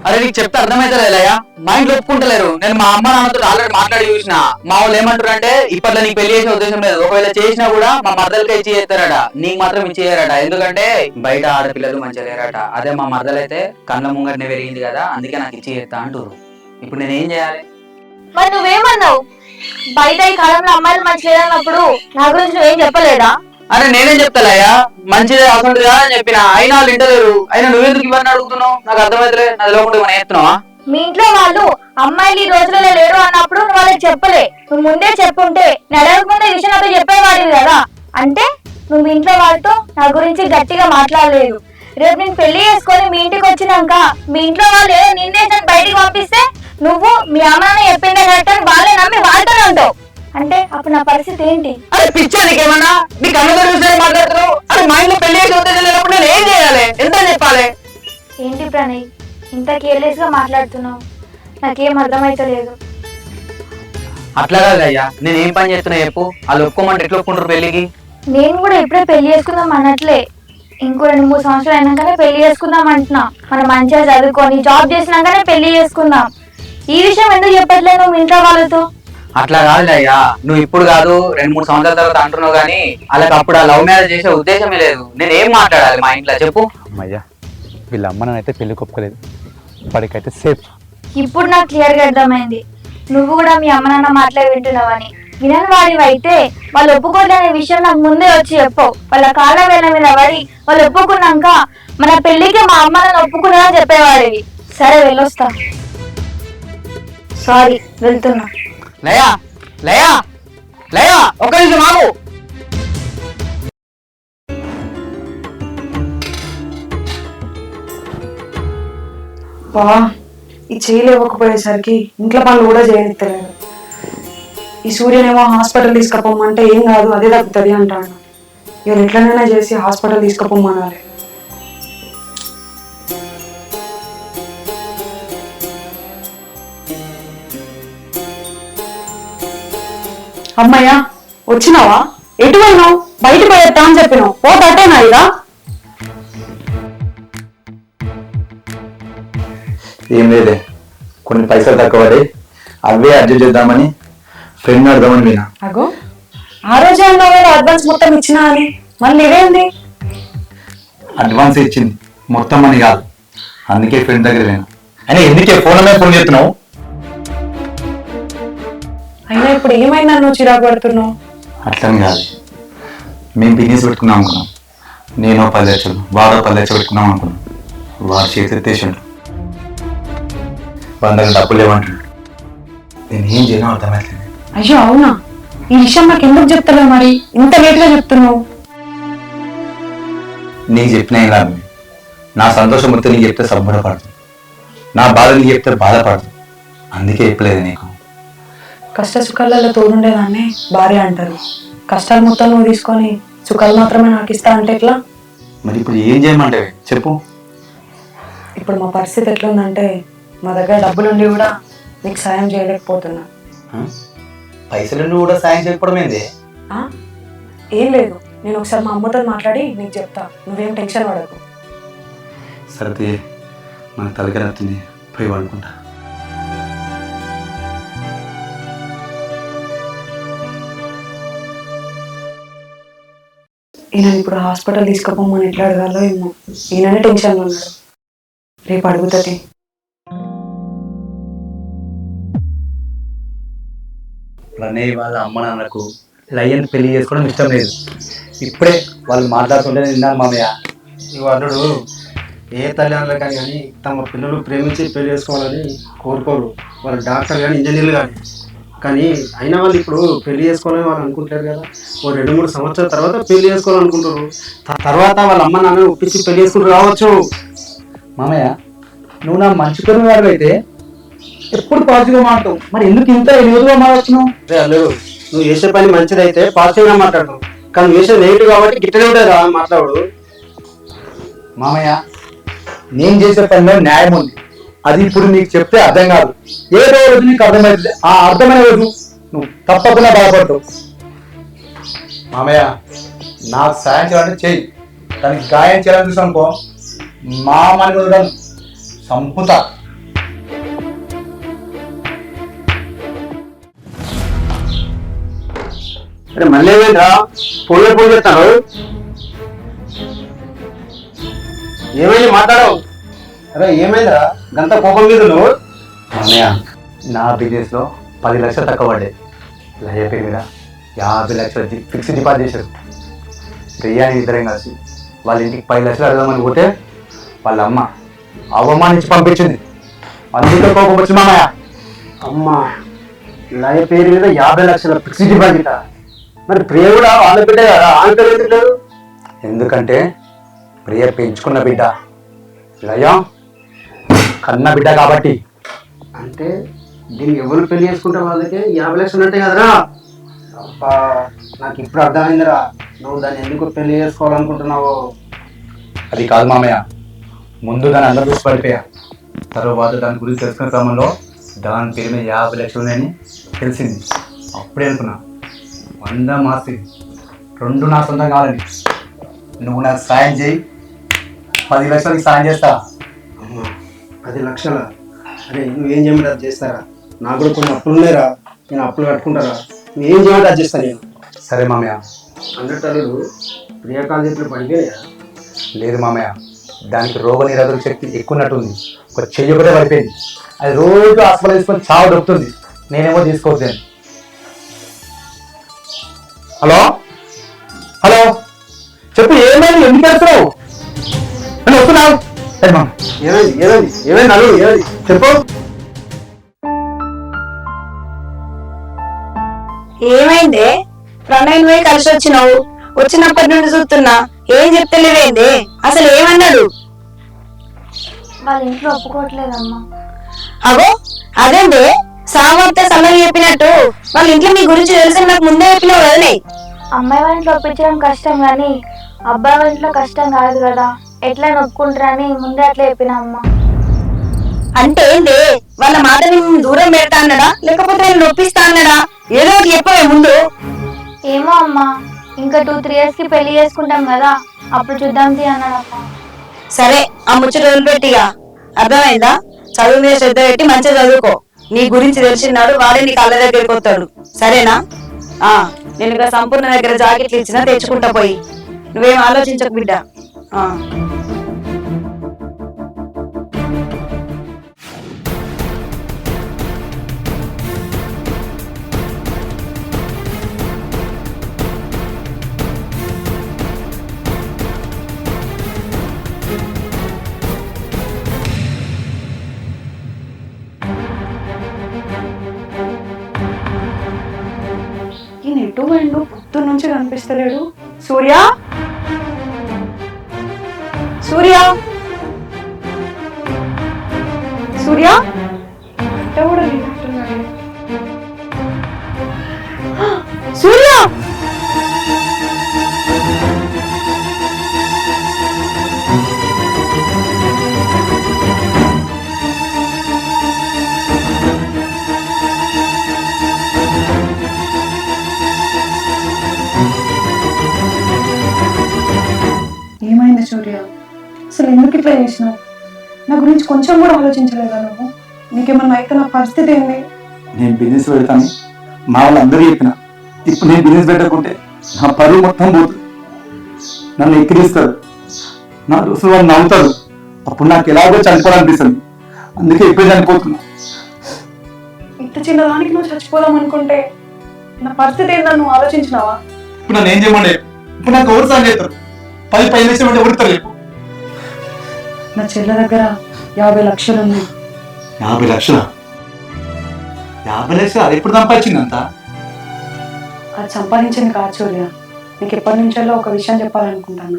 అరే నీకు చెప్తే అర్థమైతలేదయ్యా, మా ఇంట్లో ఒప్పుకుంటలేరు. నేను మా అమ్మ నాన్నతో ఆల్రెడీ మాట్లాడి చూసిన. మా వాళ్ళు ఏమంటారు అంటే ఇప్పట్లో నీకు పెళ్లి చేసే ఉద్దేశం లేదు, ఒకవేళ చేసినా కూడా మా మరదలకే ఇచ్చి చేస్తారట, నీకు మాత్రం ఇచ్చి చేయరట. ఎందుకంటే బయట ఆడపిల్లలు మంచిగా లేరట. అదే మా మరదలైతే కళ్ళ ముంగటనే పెరిగింది కదా, అందుకే నాకు ఇచ్చి చేస్తా అంటారు. ఇప్పుడు నేనేం చేయాలి? మరి నువ్వేమన్నావు? బయట ఈ కాలంలో అమ్మాయిలు మంచి లేదన్నప్పుడు నా గురించి నువ్వేం చెప్పలేదా? అరే నేనేం చెప్తాలయ్యా, మంచిదే అసలు అని చెప్పిన, అయినా వాళ్ళు ఇంటలేరు. అయినా నువ్వెందుకు ఇవన్నీ అడుగుతున్నావు? నాకు అర్థమైతే నాది లోపల మనం వేస్తున్నావా? మీ ఇంట్లో వాళ్ళు అమ్మాయిలు ఈ రోజులలో లేరు అన్నప్పుడు నువ్వు వాళ్ళకి చెప్పలే. నువ్వు ముందే చెప్పుంటే నడవకుండా ఈ విషయం నాతో చెప్పేవాడివి కదా. అంటే నువ్వు మీ ఇంట్లో వాళ్ళతో నా గురించి గట్టిగా మాట్లాడలేదు. రేపు నేను పెళ్లి చేసుకొని మీ ఇంటికి వచ్చినాక మీ ఇంట్లో వాళ్ళు ఏదో నిందేశం బయటికి పంపిస్తే నువ్వు మీ అమ్మ నాన్న చెప్పిందే కరెక్ట్ అని వాళ్ళే నమ్మి వాళ్ళతోనే ఉంటావు. అంటే అప్పుడు నా పరిస్థితి ఏంటి? అరే పిచ్చా నీకేమన్నా? నీకు అందరూ చూసే మాట్లాడుతున్నావు. అరే మా ఇంట్లో పెళ్లి చేసి ఉద్దేశం లేనప్పుడు నేను ఏం చేయాలి? ఎంత చెప్పాలి? ఏంటి ప్రణయ్ ఇంత కేర్లెస్ గా మాట్లాడుతున్నావు? నాకేం అర్థమైతలేదు. అట్లా కాదయ్యా, నేను ఏం పని చేస్తున్నా చెప్పు. వాళ్ళు ఒప్పుకోమంటే ఎట్లా ఒప్పుకుంటారు పెళ్లికి? నేను కూడా ఇప్పుడే పెళ్లి చేసుకుందాం అన్నట్లే. ఇంకో 2-3 సంవత్సరాలు అయినాకనే పెళ్లి చేసుకుందాం అంటున్నా. మనం మంచిగా చదువుకొని జాబ్ చేసినాకనే పెళ్లి చేసుకుందాం. ఈ విషయం ఎందుకు చెప్పట్లేదు మీ ఇంట్లో వాళ్ళతో? అట్లా కాదులయ్యా, నువ్వు ఇప్పుడు కాదు 2-3 సంవత్సరాల తర్వాత అంటున్నావు కానీ వాళ్ళకి అప్పుడు ఆ లవ్ మ్యారేజ్ చేసే ఉద్దేశమే లేదు. నేను ఏం మాట్లాడాలి మా ఇంట్లో చెప్పు? అమ్మయ్యా, వీళ్ళ అమ్మ నాన్నైతే పెళ్లి ఒప్పుకోలేదు, వాడికైతే సేఫ్. ఇప్పుడు నాకు క్లియర్ గా అర్థమైంది నువ్వు కూడా మీ అమ్మ నాన్న మాటలే వింటున్నావని. వినని వాడివి అయితే వాళ్ళు ఒప్పుకోలేని విషయం నాకు ముందే వచ్చి చెప్పవు. వాళ్ళ కాళ్ళ వేళ్ళ మీద పడి వాళ్ళు ఒప్పుకున్నాక మన పెళ్లికి మా అమ్మ నాన్న ఒప్పుకున్నా చెప్పేవాడివి. సరే వెళ్ళొస్తా. సారీ, వెళ్తున్నా. లయా లయా లయా ఒక్క నిమిషం ఆగు. బా ఈ చేయలేకపోయేసరికి ఇంట్లో పనులు కూడా చేయనిస్తలేదు. ఈ సూర్యనేమో హాస్పిటల్ తీసుకుపోమంటే ఏం కాదు అదే తగ్గుతుంది అంటాడు. ఇవాళ ఎట్లనైనా చేసి హాస్పిటల్ తీసుకుపోమనాలి. అమ్మయ్యా వచ్చినావా? ఎటు పోయినావు? బయట పోయేస్తా అని చెప్పినావు, పోతేనా ఇదా? ఏం లేదే, కొన్ని పైసలు తక్కువడే అవే అడ్జస్ట్ చేద్దామని ఫ్రెండ్ అడదామని వినా. అగో ఆ రోజే అన్నావు కదా అడ్వాన్స్ మొత్తం ఇచ్చినా అని, మళ్ళీ ఇదేంది? అడ్వాన్స్ ఇచ్చింది మొత్తం అని కాదు, అందుకే ఫ్రెండ్ దగ్గర లేను. అయినా ఎందుకే ఫోన్ మీద ఫోన్ చేస్తున్నావు? అయినా ఇప్పుడు ఏమైనా నువ్వు చిరాకు పడుతున్నావు? అట్లని కాదు, మేము బిజినెస్ పెట్టుకున్నాం అనుకున్నాం. నేను 10 లక్షలు, వాడు 10 లక్షలు పెట్టుకున్నాం అనుకున్నాం. వాడు చేసేసాడు, 100 డబ్బులు లేవంటున్నాడు. నేను ఏం చేయను అర్థమవుతుంది. అయ్యో అవునా? ఈ విషయం నాకు ఎందుకు చెప్తలేవు మరి? ఇంత లేట్ గా చెప్తున్నావు. నీకు చెప్పిన ఏం లాభం? నా సంతోషం మొత్తం నీకు చెప్తే సంబరపడుతుంది, నా బాధ నీకు చెప్తే బాధపడుతుంది. అందుకే చెప్పలేదు నీకు. కష్ట సుఖాలలో తోడుండేదాన్ని భార్య అంటారు. కష్టాలు మొత్తం నువ్వు తీసుకొని సుఖాలు మాత్రమే నాకు ఇస్తా అంటే ఎట్లా? మరి ఇప్పుడు ఏం చేయమంటే చెప్పు. ఇప్పుడు మా పరిస్థితి ఎట్లుందంటే మా దగ్గర డబ్బులుండి కూడా నీకు సాయం చేయలేకపోతున్నా. పైసలు కూడా సాయం చేయకపోవడం ఏంది? ఏం లేదు, నేను ఒకసారి మా అమ్మతో మాట్లాడి నీకు చెప్తా, నువ్వేం టెన్షన్ పడకు. సరే, మన తలకెళ్తుంది, పోయి పడుకుంటా. ఈయన ఇప్పుడు హాస్పిటల్ తీసుకుపోమని ఎట్లా అడగాలో ఏమో. ఈయననే టెన్షన్లో ఉన్నాడు, రేపు అడుగుతుంది. ప్రణయ్ వాళ్ళ అమ్మ నాన్నకు లయన్ పెళ్లి చేసుకోవడం ఇష్టం లేదు. ఇప్పుడే వాళ్ళు మాట్లాడుతుంటే నిన్నాను మామయ్య. ఈ అల్లుడు ఏ తల్లిదండ్రులు కానీ తమ పిల్లలు ప్రేమించి పెళ్లి చేసుకోవాలని కోరుకోరు. వాళ్ళు డాక్టర్ కానీ ఇంజనీర్లు కానీ అయినా వాళ్ళు ఇప్పుడు పెళ్లి చేసుకోవాలని వాళ్ళు అనుకుంటారు కదా. ఓ 2-3 సంవత్సరాల తర్వాత పెళ్లి చేసుకోవాలనుకుంటారు. తర్వాత వాళ్ళ అమ్మ నాన్న ఒప్పించి పెళ్లి చేసుకుంటూ రావచ్చు. మామయ్య, నువ్వు నా మంచి పేరు అయితే ఎప్పుడు పాజిటివ్గా మాట్లాడతావు, మరి ఎందుకు ఇంత నెగిటివ్గా మాట్లాడుతున్నావు? అల్లుడు, నువ్వు చేసే పని మంచిదైతే పాజిటివ్గా మాట్లాడతావు, కానీ నువ్వు చేసే నెగిటివ్ కాబట్టి గిట్టనే ఉంటుంది రా మాట్లాడు. మామయ్య, నేను చేసే పనిలో న్యాయం ఉంది. అది ఇప్పుడు నీకు చెప్తే అర్థం కాదు. ఏదో రోజు నీకు అర్థమవుతుంది. ఆ అర్థమైన రోజు నువ్వు తప్పకుండా బాధపడతావు. మామయ్య, నాకు సాయం చేయాలంటే చెయ్యి, దానికి గాయం చేయాలని చూసానుకో మా మన సంపుత. అరే మళ్ళీ ఏమైందిరా? ఫోన్ చేస్తాను, ఏమైంది మాట్లాడవు? అరే ఏమైందిరా గంత కోపం మీద నువ్వు? మామయ్య, నా బిజినెస్లో 10 లక్షలు తక్కువ పడ్డాయి. లయ పేరు మీద 50 లక్షలు ఫిక్స్డ్ డిపాజిట్ చేశారు. రియాని ఇద్దరం కలిసి వాళ్ళ ఇంటికి 10 లక్షలు అడగమని పోతే వాళ్ళ అమ్మ అవమానించి పంపించింది. అందుకే కోపం వచ్చింది మామయ్య. అమ్మ, లయ పేరు మీద 50 లక్షల ఫిక్స్డ్ డిపాజిట్. మరి ప్రియ కూడా వాళ్ళ బిడ్డ కదా, ఆమె పేరు ఎందుకు లేదు? ఎందుకంటే ప్రియ పెంచుకున్న బిడ్డ, లయ కన్న బిడ్డ కాబట్టి. అంటే దీనికి ఎవరు పెళ్లి చేసుకుంటే వాళ్ళకి 50 లక్షలు అంటే కదరా? అబ్బా, నాకు ఇప్పుడు అర్థమైందిరా నువ్వు దాన్ని ఎందుకు పెళ్లి చేసుకోవాలనుకుంటున్నావు. అది కాదు మామయ్య, ముందు దాన్ని అందరూ చూసి పడిపోయా. తర్వాత దాని గురించి తెలుసుకునే క్రమంలో దాని పేరు మీద 50 లక్షలు ఉన్నాయని తెలిసింది. అప్పుడే అనుకున్నా 100 మార్చి 2 నా సొంతం కావాలని. నువ్వు నాకు సాయం చేయి, 10 లక్షలకి సాయం చేస్తా. 10 లక్షల? అరే నువ్వేం చేయమంటే అది చేస్తారా? నాకు కూడా కొన్ని అప్పులు ఉన్నాయిరా, నేను అప్పులు కట్టుకుంటారా? నువ్వేం చేయమంటే అది చేస్తాను నేను. సరే మామయ్య. అన్నట్టు ప్రియాకాల చేతులు పడిపోయా? లేదు మామయ్య, దానికి రోగ నిరోధక శక్తి ఎక్కువ ఉన్నట్టుంది. ఒక చెయ్యి ఒకటే పడిపోయింది. అది రోజు హాస్పిటల్ తీసుకొని చావు దొరుకుతుంది. నేనేమో తీసుకోవద్దాను. హలో హలో, చెప్పు, ఏమైంది? ఎందుకు వెళ్తున్నావు? నేను వస్తున్నావు. ఏమైంది ఏమైంది ఏమైంది అల్లుడు, ఏమైంది చెప్పు. ఏమైందే ప్రణయ్ పోయి కలిసి వచ్చినావు, వచ్చినప్పటి నుండి చూస్తున్నా ఏం చెప్తలేవేందే, అసలు ఏమన్నాడు? వాళ్ళ ఇంట్లో ఒప్పుకోవట్లేదమ్మా. అగో అదేందే సామర్థ్య సమయం చెప్పినట్టు వాళ్ళ ఇంట్లో మీ గురించి తెలిసి నాకు ముందే చెప్పినావు కదనే. అమ్మాయి వాళ్ళ ఇంట్లో ఒప్పించడం కష్టం కానీ అబ్బాయి వాళ్ళ ఇంట్లో కష్టం కాదు కదా, ఎట్లా ఒప్పుకుంటారని ముందే అట్లా చెప్పిన అమ్మ. అంటే ఏంటి వాళ్ళ మాట నేను దూరం పెడతా అన్నాడా లేకపోతే నేను నొప్పిస్తా అన్నాడా? ఏదో ఒకటి చెప్పవే ముందు. ఏమో అమ్మా, ఇంకా 2-3 years కి పెళ్లి చేసుకుంటాం కదా, అప్పుడు చూద్దాం తీ అన్నాడమ్మా. సరే ఆ ముచ్చట వదిలిపెట్టిగా, అర్థమైందా? చదువు మీద శ్రద్ధ పెట్టి మంచిగా చదువుకో. నీ గురించి తెలిసినాడు వాడే నీ కళ్ళ దగ్గరికి వస్తాడు, సరేనా? నేను ఇక సంపూర్ణ దగ్గర జాకెట్లు ఇచ్చినా తెచ్చుకుంటా పోయి, నువ్వేం ఆలోచించకు బిడ్డ. ఈ నెట్టు వెండు పొద్దున్న నుంచి కనిపిస్తలేడు. సూర్య, సూర్య, సూర్య అంటే కూడా లేనట్టున్నాడు. సూర్య, ఏమైంది సూర్య? అసలు ఎందుకు ఇట్లా చేసినావు? నా గురించి కొంచెం కూడా ఆలోచించలేదా నువ్వు? నీకేమన్నా అయితే నా పరిస్థితి ఏంది? నేను బిజినెస్ పెడతాను, మా వాళ్ళందరూ చెప్పిన. ఇప్పుడు నేను బిజినెస్ పెట్టకుంటే నా పరువు మొత్తం పోతుంది. నన్ను ఎక్కిరిస్తారు, నా దోస్తులు వాళ్ళు నవ్వుతారు. అప్పుడు నాకు ఎలాగో చనిపోవాలనిపిస్తుంది. అందుకే ఇప్పుడు చనిపోతున్నా. ఇంత చిన్నదానికి నువ్వు చచ్చిపోదాం అనుకుంటే నా పరిస్థితి ఏందని నువ్వు ఆలోచించినావా? ఇప్పుడు నన్ను ఏం చేయమండి? ఇప్పుడు నాకు ఎవరు సాయం చేస్తారు? 10 లక్షలు అంటే ఎవరుతారు చెప్పు? నా చెల్లె దగ్గర 50 లక్షలు ఉంది. 50 లక్షలా? 50 లక్షలు అది ఎప్పుడు సంపాదించిందంత? అది సంపాదించింది కాదు సూర్య. నీకు ఎప్పటి నుంచో ఒక విషయం చెప్పాలనుకుంటాను.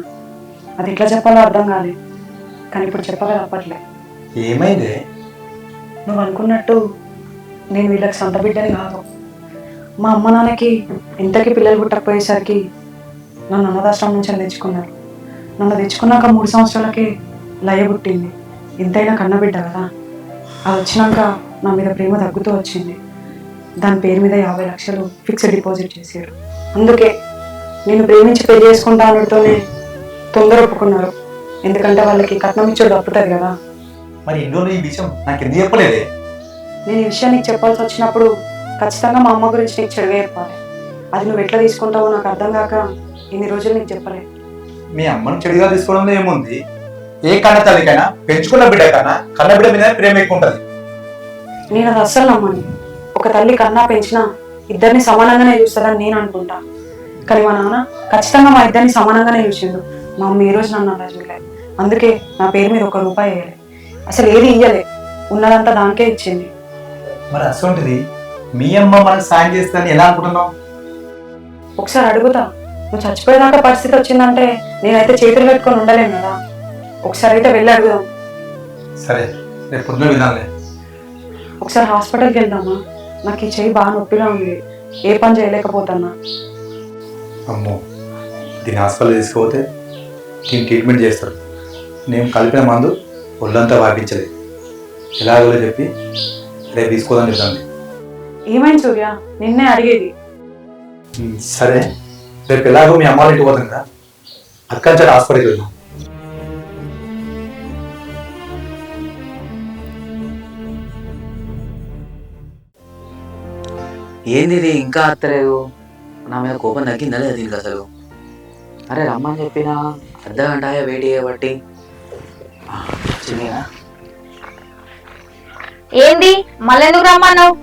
అది ఎట్లా చెప్పాలో అర్థం కాలేదు, కానీ ఇప్పుడు చెప్పగా తప్పట్లే. ఏమైంది? నువ్వు అనుకున్నట్టు నేను వీళ్ళకి సొంత బిడ్డని కాదు. మా అమ్మ నాన్నకి ఇంతకీ పిల్లలు పుట్టకపోయేసరికి నన్ను అనాథాశ్రమం నుంచి తెచ్చుకున్నారు. నన్ను తెచ్చుకున్నాక 3 సంవత్సరాలకి లయ పుట్టింది. ఎంతైనా కన్నబిడ్డ కదా. అది వచ్చినాక నా మీద ప్రేమ తగ్గుతూ వచ్చింది. దాని పేరు మీద 50 లక్షలు ఫిక్స్డ్ డిపాజిట్ చేశారు. అందుకే నేను ప్రేమించి పెళ్లి చేసుకుంటా అనడంతోనే తొందర ఒప్పుకున్నారు. ఎందుకంటే వాళ్ళకి కట్నం ఇచ్చేది తప్పుతుంది కదా. మరి ఇంట్లో ఈ విషయం నాకు ఎందుకు చెప్పలేదే? నేను ఈ విషయం నీకు చెప్పాల్సి వచ్చినప్పుడు ఖచ్చితంగా మా అమ్మ గురించి నీకు చెడుగా చెప్పాలి. అది నువ్వు ఎట్లా తీసుకుంటావో నాకు అర్థం కాక ఇన్ని రోజులు నీకు చెప్పలేదు. మీ అమ్మను చెడుగా తీసుకోవడంలో ఏముంది? ఏ కన్న తల్లికైనా పెంచుకున్న బిడ్డ కన్నా కన్న బిడ్డ మీద ప్రేమ ఎక్కువ ఉంటుంది. నేను అది అస్సలు నమ్మను. ఒక తల్లి కన్నా పెంచినా ఇద్దరిని సమానంగానే చూస్తారని నేను అనుకుంటా. కానీ మా నాన్న ఖచ్చితంగా మా ఇద్దరిని సమానంగానే చూసిండు. మా అమ్మ ఈ రోజు నన్ను అలా చూడలేదు. అందుకే నా పేరు మీద 1 రూపాయి వేయలే, అసలు ఏది ఇయ్యలే. ఉన్నదంతా దానికే ఇచ్చింది. మరి అసలుంటిది మీ అమ్మ మనకు సాయం చేస్తుందని ఎలా అనుకుంటున్నావు? ఒకసారి అడుగుతా. నువ్వు చచ్చిపోయేదాకా పరిస్థితి వచ్చిందంటే నేనైతే చేతులు పెట్టుకొని ఉండలేను కదా. ఒకసారి అయితే వెళ్ళి అడుగుదాం. సరే, రేపు పొద్దున వినాలే. ఒకసారి హాస్పిటల్కి వెళ్దామా? నాకు ఈ చెయ్యి బాగా నొప్పిగా ఉంది, ఏ పని చేయలేకపోతున్నా. అమ్మో, దీన్ని హాస్పిటల్ తీసుకుపోతే దీన్ని ట్రీట్మెంట్ చేస్తారు. నేను కలిపిన మందు ఒళ్ళంతా వాపించలేదు. ఎలాగో చెప్పి రేపు తీసుకోదని చెప్తాను. ఏమైంది సూర్య? నిన్నే అడిగేది. సరే, రేపు ఎలాగో మీ అమ్మ ఇంటికి పోతాం కదా, అక్కడి నుంచి హాస్పిటల్కి వెళ్దాం. ఏంది ఇది ఇంకా అత్తలేదు? నా మీద కోపం తగ్గిందా లేదా దీనికి అసలు? అరే రమ్మని చెప్పినా అర్ధగంట వెయిట్ చేయబట్టి చిన్నగా. ఏంది మళ్ళీ ఎందుకు రమ్మన్నావు?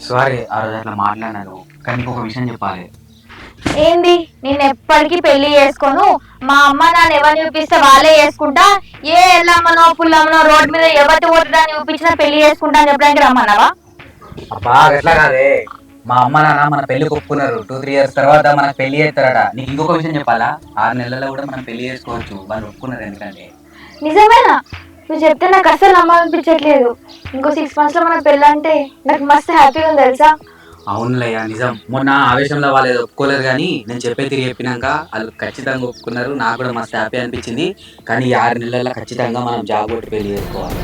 సారీ, ఆ రోజు అట్లా మాట్లాడినాను, కానీ ఒక విషయం చెప్పాలి. ఏంది? నేను ఎప్పటికీ పెళ్లి చేసుకోను, మా అమ్మ నాన్న ఎవరిని చూపిస్తే వాళ్ళే చేసుకుంటా, ఏ ఎల్లమ్మనో పుల్లమ్మనో రోడ్ మీద ఎవరి ఓటడానికి చూపించినా పెళ్లి చేసుకుంటా అని చెప్పడానికి రమ్మన్నావా? అబ్బా ఎట్లా కాదే, మా అమ్మ నాన్న మన పెళ్లి ఒప్పుకున్నారు. 2-3 years తర్వాత మనకు పెళ్లి చేస్తారట. నీకు ఇంకొక విషయం చెప్పాలా, 6 నెలల్లో కూడా మనం పెళ్లి చేసుకోవచ్చు. వాళ్ళు ఒప్పుకున్నారు. ఎందుకంటే నిజమేనా? నువ్వు చెప్తే నాకు అసలు నమ్మాలనిపించట్లేదు. ఇంకో 6 months లో మనకు పెళ్ళంటే నాకు మస్తు హ్యాపీగా ఉంది తెలుసా. అవునులయ్యా నిజం. మొన్న ఆవేశంలో వాళ్ళు ఏదో ఒప్పుకోలేరు, కానీ నేను చెప్పే తిరిగి చెప్పినాక వాళ్ళు ఖచ్చితంగా ఒప్పుకున్నారు. నాకు కూడా మస్తు హ్యాపీ అనిపించింది. కానీ ఈ 6 నెలల్లో ఖచ్చితంగా మనం జాబ్ కొట్టి పెళ్లి చేసుకోవాలి.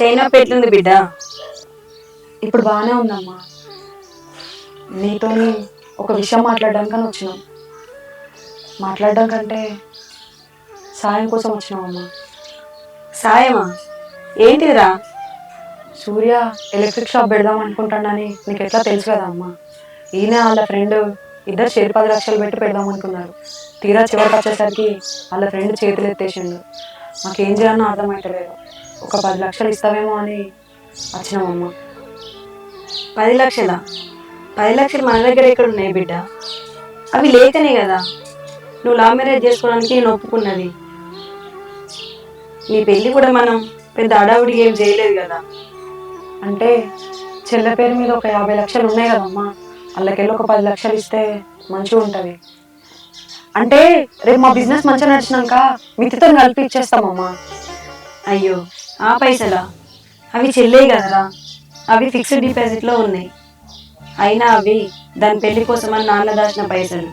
చైనా ఎట్లుంది బిడ్డ? ఇప్పుడు బాగానే ఉందమ్మా. నీతోని ఒక విషయం మాట్లాడడానికని వచ్చినాం. మాట్లాడడం కంటే సాయం కోసం వచ్చినామమ్మా. సాయమా? ఏంటిదిరా? సూర్య ఎలక్ట్రిక్ షాప్ పెడదాం అనుకుంటానని నీకు ఎట్లా తెలుసు కదా అమ్మా. ఈయన వాళ్ళ ఫ్రెండ్ ఇద్దరు చేతి 10 లక్షలు పెట్టి పెడదాం అనుకున్నారు. తీరా చివరికి వచ్చేసరికి వాళ్ళ ఫ్రెండ్ చేతులు ఎత్తేసిండు. మాకేం చేయాలన్నా అర్థమవుతలేదు. ఒక 10 లక్షలు ఇస్తావేమో అని వచ్చినామమ్మా. 10 లక్షలా? 10 లక్షలు మన దగ్గర ఎక్కడ ఉన్నాయి బిడ్డ? అవి లేకనే కదా నువ్వు లవ్ మ్యారేజ్ చేసుకోవడానికి నేను ఒప్పుకున్నది. నీ పెళ్ళి కూడా మనం పెద్ద అడావుడి ఏం చేయలేదు కదా. అంటే చెల్లె పేరు మీద ఒక 50 లక్షలు ఉన్నాయి కదమ్మా. వాళ్ళకెళ్ళి ఒక 10 లక్షలు ఇస్తే మంచిగా ఉంటుంది. అంటే రేపు మా బిజినెస్ మంచిగా నడిచినాక మితితో కలిపి ఇచ్చేస్తామమ్మా. అయ్యో, ఆ పైసలా? అవి చెల్లే కదరా, అవి ఫిక్స్డ్ డిపాజిట్లో ఉన్నాయి. అయినా అవి దాని పెళ్లి కోసం అని నాన్న దాచిన పైసలు.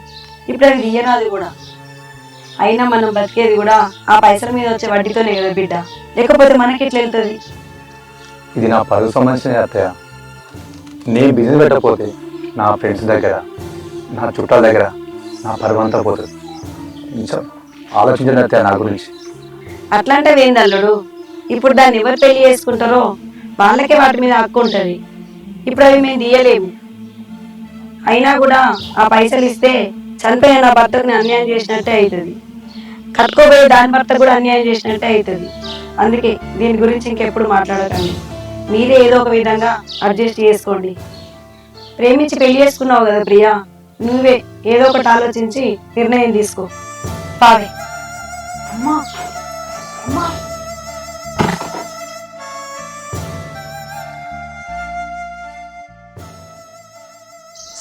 ఇప్పుడు అవి తీయరాదు కూడా. అయినా మనం బతికేది కూడా ఆ పైసల మీద వచ్చే వడ్డీతోనే కదా బిడ్డ. లేకపోతే మనకి ఎట్లా వెళ్తుంది? ఇది నా పరువు సంబంధించిన అత్తయ్య. నేను బిజినెస్ పెట్టకపోతే నా ఫ్రెండ్స్ దగ్గర, నా చుట్టాల దగ్గర నా పరువు అంతా పోతుంది. కొంచెం ఆలోచించండి అత్తయ్య నా గురించి. అట్లాంటే ఏంది అల్లుడు? ఇప్పుడు దాన్ని ఎవరు పెళ్లి చేసుకుంటారో వాళ్ళకే వాటి మీద హక్కు ఉంటుంది. ఇప్పుడు అవి మేము తీయలేము. అయినా కూడా ఆ పైసలు ఇస్తే చనిపోయిన నా భర్తకు అన్యాయం చేసినట్టే అవుతుంది. కట్టుకోబోయే దాని భర్త కూడా అన్యాయం చేసినట్టే అవుతుంది. అందుకే దీని గురించి ఇంకెప్పుడు మాట్లాడకండి. మీరే ఏదో ఒక విధంగా అడ్జస్ట్ చేసుకోండి. ప్రేమించి పెళ్లి చేసుకున్నావు కదా ప్రియా, నువ్వే ఏదో ఒకటి ఆలోచించి నిర్ణయం తీసుకో. పావే. అమ్మా అమ్మా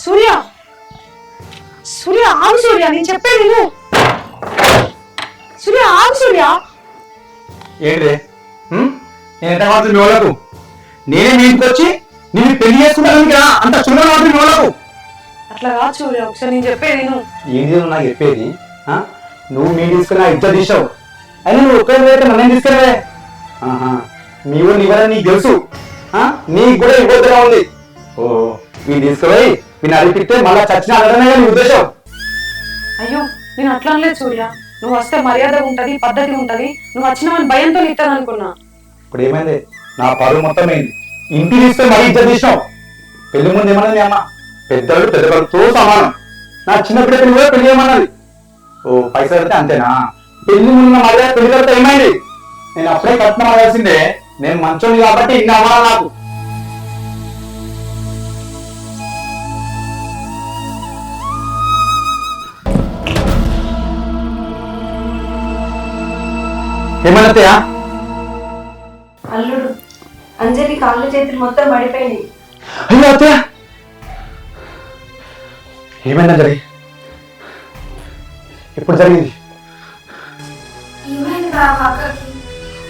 సూర్య సూర్య ఆగు సూర్య, నేను చెప్పేది నువ్వు. సూర్య ఆగు సూర్య. ఏంటి నేను ఎంత మాత్రం నోలకు నేనే మీ ఇంటికి వచ్చి నేను పెళ్లి చేసుకుంటాను కదా, అంత చున్న మాత్రం నోలకు. అట్లా కాదు సూర్య, ఒకసారి నేను చెప్పేది నువ్వు. ఏంటి నాకు చెప్పేది? నువ్వు మీ తీసుకున్నా ఇద్దరు తీసావు, అయినా నువ్వు ఒక్కరి నన్ను తీసుకెళ్ళే. మీ ఊరు ఇవ్వాలని నీకు తెలుసు, నీకు కూడా ఇవ్వద్దుగా ఉంది. ఓ మీరు తీసుకుపోయి నేను అడిగితే మళ్ళీ చచ్చిన అడగనే నీ ఉద్దేశం. అయ్యో నేను అట్లా అనలేదు సూర్య. నువ్వు వస్తే మర్యాద ఉంటది, పద్ధతి ఉంటది. నువ్వు వచ్చినావని భయంతో ఇస్తాను అనుకున్నా. ఇప్పుడు ఏమైంది? నా పరువు మొత్తం అయింది. ఇంటి తీసుకొని మరీ ఇద్దరు తీసినావు. పెళ్లి ముందు ఏమన్నది మీ అమ్మ? పెద్దలు పెద్ద కడుపుతో సమానం. నా చిన్న పిల్లలు కూడా పెళ్లి ఏమన్నది? ఓ పైసలు అయితే అంతేనా? పెళ్లి ముందు మర్యాద పెళ్లి తర్వాత ఏమైంది? నేను అప్పుడే కట్నం అడగాల్సిందే. నేను మంచోని కాబట్టి ఇన్ని అవ్వాలా నాకు? ఏమన్నయ్యా? అల్లుడు, అంజలి కాళ్ళు చేతులు మొత్తం పడిపోయింది. అయ్యో అత్తయ్య, ఏమైందా జరిగి? ఎప్పుడు జరిగింది? ఏమైంది బాబు అక్కకి?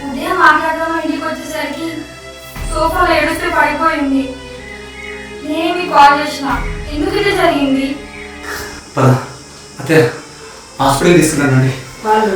ఉదయం మాట్లాడదాం ఇంటికి వచ్చేసరికి సోఫాలో ఏడుస్తూ పడిపోయింది. నేనేమి కాల్ చేసిన, ఎందుకు ఇది జరిగింది? అత్తయ్య హాస్పిటల్ తీసుకున్నానండి. వాళ్ళు